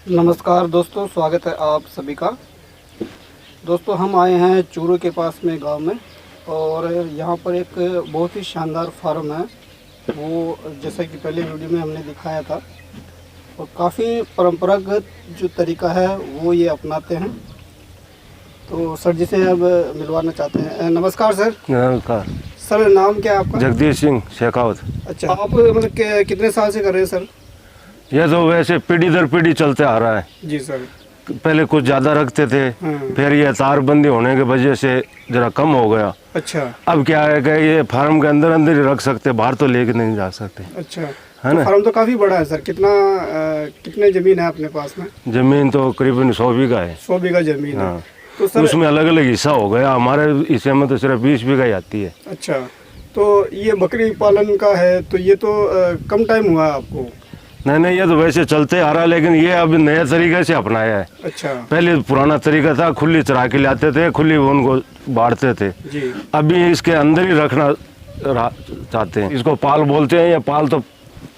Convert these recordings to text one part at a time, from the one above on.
नमस्कार दोस्तों, स्वागत है आप सभी का। दोस्तों हम आए हैं चूरू के पास में गांव में, और यहाँ पर एक बहुत ही शानदार फार्म है। वो जैसा कि पहले वीडियो में हमने दिखाया था, और काफ़ी परंपरागत जो तरीका है वो ये अपनाते हैं। तो सर जी से अब मिलवाना चाहते हैं। नमस्कार सर। नमस्कार सर, नाम क्या है आपका? जगदीश सिंह शेखावत। अच्छा, आप मतलब कितने साल से कर रहे हैं सर? यह तो वैसे पीढ़ी दर पीढ़ी चलते आ रहा है। जी सर। पहले कुछ ज़्यादा रखते थे, फिर ये तारबंदी होने की वजह से ज़रा कम हो गया। अच्छा। अब क्या है कि ये फार्म के अंदर अंदर ही रख सकते, बाहर तो लेके नहीं जा सकते। अच्छा, है ना। फार्म तो काफ़ी बड़ा है सर। कितने ज़मीन है अपने पास में? जमीन तो करीबन 100 बीघा है। 100 बीघा ज़मीन है। हाँ। तो सर उसमें अलग अलग हिस्सा हो गया। हमारे हिस्से में तो सिर्फ 20 बीघा ही आती है। अच्छा, तो ये बकरी पालन का है, तो ये तो कम टाइम हुआ है आपको? नहीं, ये तो वैसे चलते आ रहा है, लेकिन ये अब नए तरीके से अपनाया है। अच्छा। पहले पुराना तरीका था, खुली चरा के लाते थे, खुली उनको बांटते थे। जी। अभी इसके अंदर ही रखना चाहते हैं। इसको पाल बोलते हैं। या पाल तो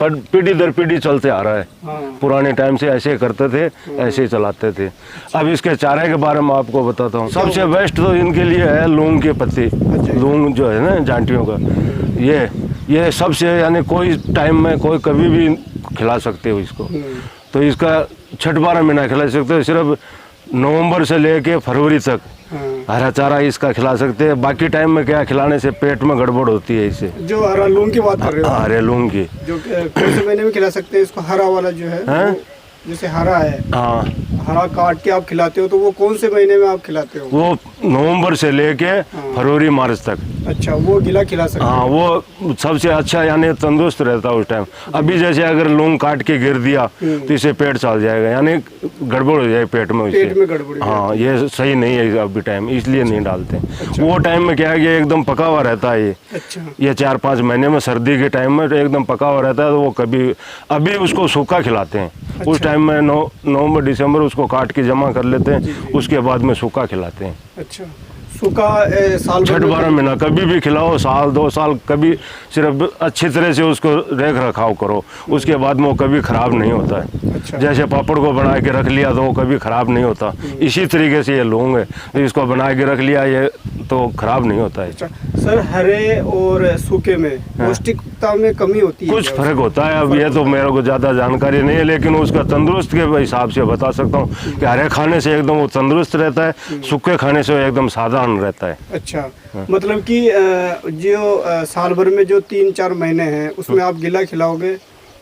पीढ़ी दर पीढ़ी चलते आ रहा है। हाँ। पुराने टाइम से ऐसे करते थे, ऐसे ही चलाते थे। अब इसके चारे के बारे में आपको बताता हूँ। सबसे बेस्ट तो इनके लिए है लौंग के पत्ते। लौंग जो है ना जांटियों का, ये सबसे, यानी कोई टाइम में कोई कभी भी खिला सकते हो इसको। तो इसका 6-12 महीना खिला सकते हो। सिर्फ नवंबर से लेके फरवरी तक हरा चारा इसका खिला सकते हैं। बाकी टाइम में क्या खिलाने से पेट में गड़बड़ होती है इससे। जो हरा लूंग की बात कर रहे हो? हरे लूंग की जो कौन से महीने में खिला सकते हैं इसको? हरा वाला जो है, जैसे हरा है, हाँ, हरा काट के आप खिलाते हो, तो वो कौन से महीने में आप खिलाते हो? वो नवंबर से लेके फरवरी मार्च तक। अच्छा, वो गिला खिला सकते हैं? हाँ, वो सबसे अच्छा, यानी तंदुरुस्त रहता है उस टाइम। अभी जैसे अगर लौंग काट के गिर दिया तो इसे पेट चल जाएगा, यानी गड़बड़ हो जाए पेट में। पेट में गड़बड़। हाँ, ये सही नहीं है अभी टाइम, इसलिए नहीं डालते। अच्छा। वो टाइम में क्या है कि एकदम पका हुआ रहता है ये। अच्छा। ये 4-5 महीने में, सर्दी के टाइम में तो एकदम पका हुआ रहता है। तो वो कभी अभी उसको सूखा खिलाते हैं। अच्छा। उस टाइम में नवंबर दिसंबर उसको काट के जमा कर लेते हैं, उसके बाद में सूखा खिलाते हैं। अच्छा, सूखा साल 6-12 महीना कभी भी खिलाओ, साल 2 साल, कभी सिर्फ अच्छी तरह से उसको देख रखाव करो, उसके बाद में वो कभी ख़राब नहीं होता है। अच्छा। जैसे पापड़ को बना के रख लिया तो वो कभी ख़राब नहीं होता, इसी तरीके से ये लौंग है, तो इसको बना के रख लिया, ये तो ख़राब नहीं होता है। अच्छा सर, हरे और सूखे में पौष्टिकता में कमी होती है? कुछ फर्क होता है। अब ये तो मेरे को ज़्यादा जानकारी नहीं है, लेकिन उसका तंदुरुस्त के हिसाब से बता सकता हूँ कि हरे खाने से एकदम वो तंदुरुस्त रहता है, सूखे खाने से एकदम साधारण रहता है। अच्छा, मतलब कि जो साल भर में जो 3-4 महीने हैं उसमें आप गिला खिलाओगे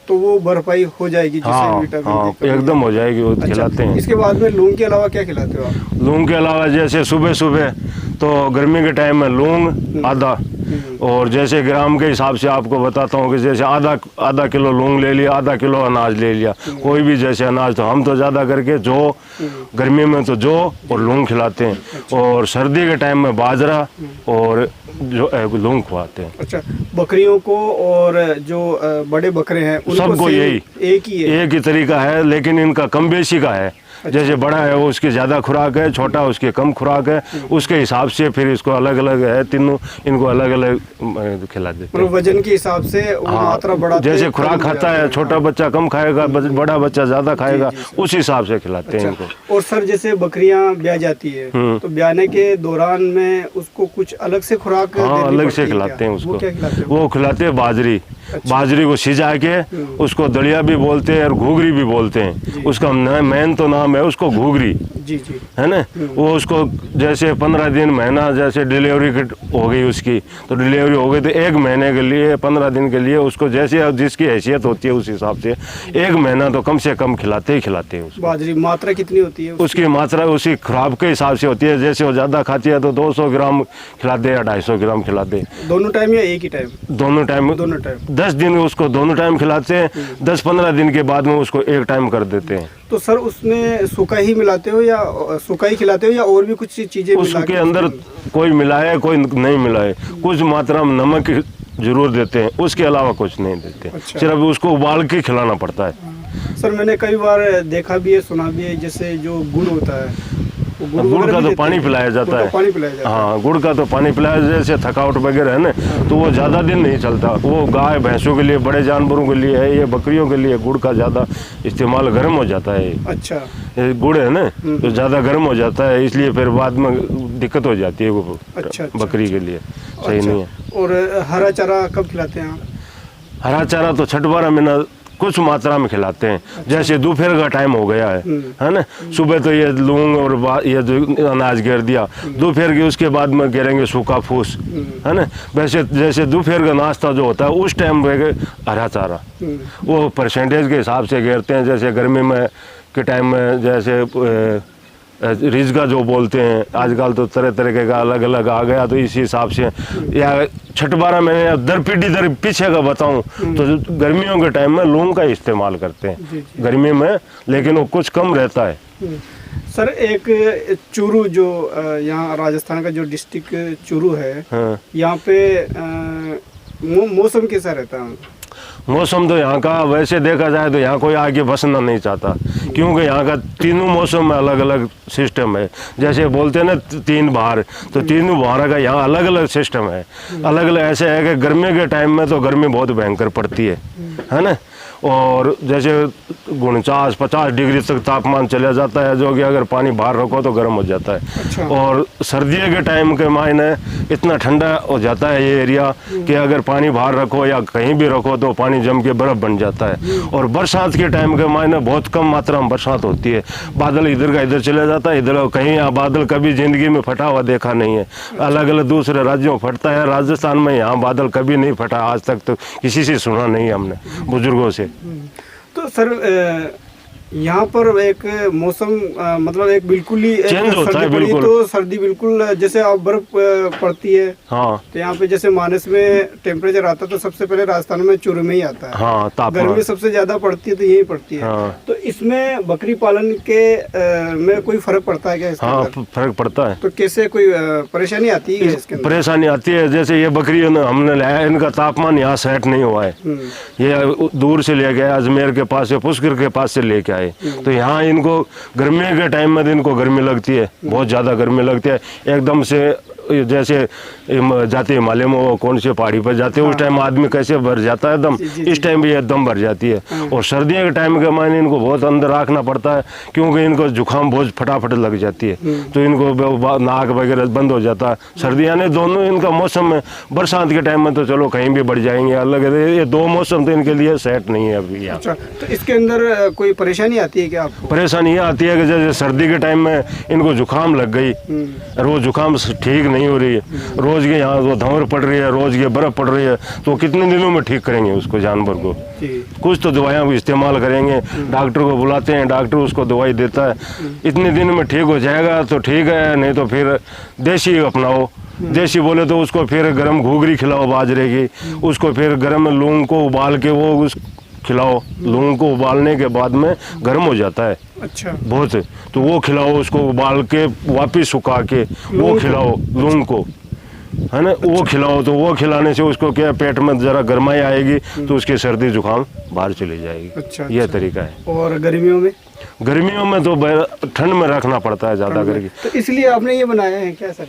तो वो भरपाई हो जाएगी, जिससे हाँ, विटामिन हाँ, की कमी एकदम हो जाएगी। वो अच्छा, खिलाते हैं। इसके बाद में लौंग के अलावा क्या खिलाते हो आप? लौंग के अलावा जैसे सुबह सुबह तो गर्मी के टाइम में लौंग आधा, और जैसे ग्राम के हिसाब से आपको बताता हूँ कि जैसे आधा किलो लौंग ले लिया, आधा किलो अनाज ले लिया, कोई भी जैसे अनाज। तो हम तो ज़्यादा करके जौ, गर्मी में तो जौ और लौंग खिलाते हैं। अच्छा। और सर्दी के टाइम में बाजरा और जो लौंग खिलाते हैं। अच्छा, बकरियों को और जो बड़े बकरे हैं उनको सबको यही एक ही तरीका है, लेकिन इनका कम बेसी का है। जैसे बड़ा है वो उसकी ज़्यादा खुराक है, छोटा उसकी कम खुराक है, उसके हिसाब से फिर इसको अलग अलग है, तीनों इनको अलग अलग खिला देते हैं। वजन के हिसाब से वो मात्रा बढ़ाते हैं। जैसे खुराक खाता है, छोटा बच्चा कम खाएगा, बड़ा बच्चा ज़्यादा खाएगा, उस हिसाब से खिलाते हैं इनको। और सर, जैसे बकरियां ब्याह जाती है तो ब्याहने के दौरान में उसको कुछ अलग से खुराक अलग से खिलाते हैं उसको। वो खिलाते हैं बाजरी। बाजरी को सिजा के उसको दलिया भी बोलते हैं और घूगरी भी बोलते हैं। उसका मेन तो नाम है उसको घूगरी, जी, है ना। वो उसको जैसे 15 दिन, महीना, जैसे डिलीवरी हो गई उसकी, तो डिलीवरी हो गई तो 1 महीने के लिए, 15 दिन के लिए उसको जैसे जिसकी हैसियत होती है उस हिसाब से 1 महीना तो कम से कम खिलाते हैं उसको। बाजरी मात्रा कितनी होती है उसकी मात्रा उसी खुराक के हिसाब से होती है। जैसे वो ज़्यादा खाती है तो 200 ग्राम खिलाते या 250 ग्राम खिलाते। दोनों टाइम या एक ही टाइम? दोनों टाइम। 10 दिन उसको दोनों टाइम खिलाते हैं, 10-15 दिन के बाद में उसको 1 टाइम कर देते हैं। तो सर, उसमें सूखा ही मिलाते हो या सूखा ही खिलाते हो या और भी कुछ चीजें उसके अंदर कोई मिलाए कोई नहीं मिलाए, कुछ मात्रा में नमक जरूर देते हैं, उसके अलावा कुछ नहीं देते। अच्छा। सिर्फ उसको उबाल के खिलाना पड़ता है। सर, मैंने कई बार देखा भी है, सुना भी है, जैसे जो गुड़ होता है गुड़ का तो पानी पिलाया जाता है। पानी पिलाया जाता है। हाँ, गुड़ का तो पानी पिलाया, जैसे थकावट वगैरह है ना, तो वो ज़्यादा दिन नहीं चलता। वो गाय भैंसों के लिए, बड़े जानवरों के लिए है, ये बकरियों के लिए गुड़ का ज़्यादा इस्तेमाल गर्म हो जाता है। अच्छा, ये गुड़ है ना, तो ज़्यादा गर्म हो जाता है, इसलिए फिर बाद में दिक्कत हो जाती है वो अच्छा, बकरी के लिए सही नहीं है। और हरा चारा कब खिलाते हैं आप? हरा चारा तो 6-12 महीना कुछ मात्रा में खिलाते हैं। जैसे दोपहर का टाइम हो गया है ना, सुबह तो ये लूंग और ये जो अनाज घेर दिया, दोपहर के उसके बाद में घेरेंगे सूखा फूस, है ना। वैसे जैसे दोपहर का नाश्ता जो होता है उस टाइम हरा चारा वो परसेंटेज के हिसाब से घेरते हैं। जैसे गर्मी में के टाइम में जैसे रिजगा जो बोलते हैं, आजकल तो तरह तरह का अलग अलग आ गया, तो इसी हिसाब से, या 6-12 महीने दर पीढ़ी दर पीछे का बताऊं तो गर्मियों के टाइम में लौंग का इस्तेमाल करते हैं गर्मी में, लेकिन वो कुछ कम रहता है। सर, एक चूरू जो यहाँ राजस्थान का जो डिस्ट्रिक्ट चूरू है, हाँ। यहाँ पे मौसम कैसा रहता है? मौसम तो यहाँ का वैसे देखा जाए तो यहाँ कोई आगे बसना नहीं चाहता, क्योंकि यहाँ का तीनों मौसम में अलग अलग सिस्टम है। जैसे बोलते हैं ना 3 बहार, तो तीनों बहार का यहाँ अलग अलग सिस्टम है। अलग अलग ऐसे है कि गर्मी के टाइम में तो गर्मी बहुत भयंकर पड़ती है ना, और जैसे 49-50 डिग्री तक तापमान चला जाता है, जो कि अगर पानी बाहर रखो तो गर्म हो जाता है। अच्छा। और सर्दियों के टाइम के मायने इतना ठंडा हो जाता है ये एरिया कि अगर पानी बाहर रखो या कहीं भी रखो तो पानी जम के बर्फ बन जाता है। और बरसात के टाइम के मायने बहुत कम मात्रा में बरसात होती है, बादल इधर का इधर चले जाता है, इधर कहीं बादल कभी जिंदगी में फटा हुआ देखा नहीं है। अलग अलग दूसरे राज्यों में फटता है, राजस्थान में यहाँ बादल कभी नहीं फटा, आज तक तो किसी से सुना नहीं हमने बुजुर्गों से। तो सर, यहाँ पर एक मौसम मतलब एक बिल्कुल ही चेंज होता है, बिल्कुल। तो सर्दी बिल्कुल जैसे अब बर्फ पड़ती है, हाँ, तो यहाँ पे जैसे माइनस में टेम्परेचर आता है, तो सबसे पहले राजस्थान में चूरू में ही आता है। हाँ, तापमान गर्मी सबसे ज्यादा पड़ती है तो यही पड़ती है। हाँ। तो इसमें बकरी पालन के में कोई फर्क पड़ता है क्या इसके हाँ, अंदर? फर्क पड़ता है। तो कैसे कोई परेशानी आती है इसके अंदर? परेशानी आती है, जैसे ये बकरी हमने लाया, इनका तापमान यहाँ सेट नहीं हुआ है। ये दूर से ले गए, अजमेर के पास से, पुष्कर के पास से लेके आए, तो यहाँ इनको गर्मी के टाइम में इनको गर्मी लगती है, बहुत ज़्यादा गर्मी लगती है एकदम से। जैसे जाते हिमालय में, वो कौन से पहाड़ी पर जाते हैं, उस टाइम आदमी कैसे भर जाता है दम, इस टाइम भी एकदम भर जाती है। और सर्दियों के टाइम के मायने इनको बहुत अंदर रखना पड़ता है, क्योंकि इनको जुकाम बहुत फटाफट लग जाती है, तो इनको नाक वगैरह बंद हो जाता है। सर्दी यानी दोनों इनका मौसम में, बरसात के टाइम में तो चलो कहीं भी बढ़ जाएंगे, अलग है, ये 2 मौसम तो इनके लिए सेट नहीं है अभी यहाँ। अच्छा, तो इसके अंदर कोई परेशानी आती है क्या आपको? परेशानी ये आती है कि जैसे सर्दी के टाइम में इनको जुकाम लग गई, और वो जुकाम ठीक नहीं हो रही है, रोज के यहाँ वो धंवर पड़ रही है, रोज के बर्फ पड़ रही है, तो कितने दिनों में ठीक करेंगे उसको, जानवर को? कुछ तो दवाइयाँ इस्तेमाल करेंगे, डॉक्टर को बुलाते हैं, डॉक्टर उसको दवाई देता है, इतने दिन में ठीक हो जाएगा तो ठीक है, नहीं तो फिर देसी अपनाओ। देसी बोले तो उसको फिर गर्म घूगरी खिलाओ बाजरे की, उसको फिर गर्म लौंग को उबाल के वो खिलाओ। लौंग को उबालने के बाद में गर्म हो जाता है। अच्छा, बहुत, तो वो खिलाओ, उसको उबाल के वापिस सुखा के वो खिलाओ लौंग को, है ना। अच्छा। वो खिलाओ, तो वो खिलाने से उसको क्या पेट में जरा गर्माई आएगी, तो उसकी सर्दी जुकाम बाहर चली जाएगी। अच्छा, ये तरीका है। और गर्मियों में? गर्मियों में तो ठंड में रखना पड़ता है ज़्यादा करके। तो इसलिए आपने ये बनाया है क्या सर?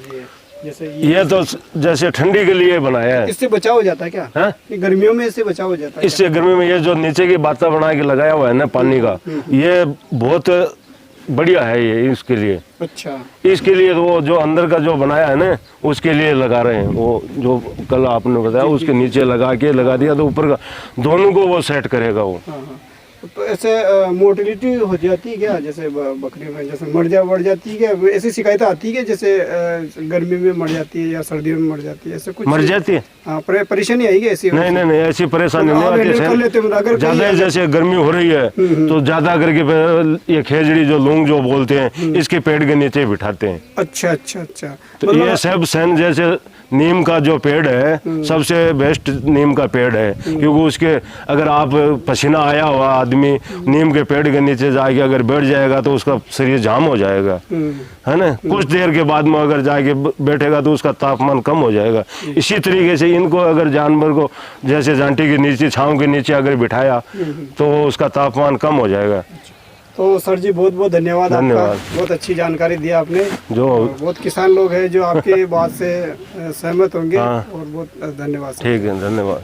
जैसे ये तो जैसे ठंडी के लिए बनाया है। इससे बचाव हो जाता है क्या? है? गर्मियों में इससे बचाव हो जाता है? इससे गर्मी में ये जो नीचे की बाता बना के लगाया हुआ है ना पानी का, ये बहुत बढ़िया है ये इसके लिए। अच्छा, इसके लिए तो वो जो अंदर का जो बनाया है ना, उसके लिए लगा रहे हैं। वो जो कल आपने बताया, उसके नीचे लगा दिया तो ऊपर का दोनों को वो सेट करेगा वो। तो ऐसे मोर्टेलिटी हो जाती है क्या जैसे बकरी में, जैसे बढ़ जाती है क्या? ऐसी शिकायत आती है जैसे गर्मी में मर जाती है या सर्दियों में मर जाती है, ऐसे कुछ मर जाती है? हाँ, परेशानी आएगी ऐसी? नहीं, ऐसी परेशानी नहीं आती। ज्यादा जैसे गर्मी हो रही है तो ज्यादा करके ये खेजड़ी जो लौंग जो बोलते हैं, इसके पेड़ के नीचे बिठाते हैं। अच्छा, तो ये सब सन जैसे नीम का जो पेड़ है सबसे बेस्ट नीम का पेड़ है, क्योंकि उसके अगर आप पसीना आया हुआ आदमी नीम के पेड़ के नीचे जाके अगर बैठ जाएगा तो उसका शरीर जाम हो जाएगा, है ना। कुछ देर के बाद में अगर जाके बैठेगा तो उसका तापमान कम हो जाएगा। इसी तरीके से इनको अगर जानवर को जैसे जांटी के नीचे, छांव के नीचे अगर बिठाया तो उसका तापमान कम हो जाएगा। तो सर जी बहुत बहुत धन्यवाद आपका, धन्यवाद। बहुत अच्छी जानकारी दी आपने। जो बहुत किसान लोग हैं जो आपकी बात से सहमत होंगे। हाँ। और बहुत धन्यवाद सर। ठीक है, धन्यवाद।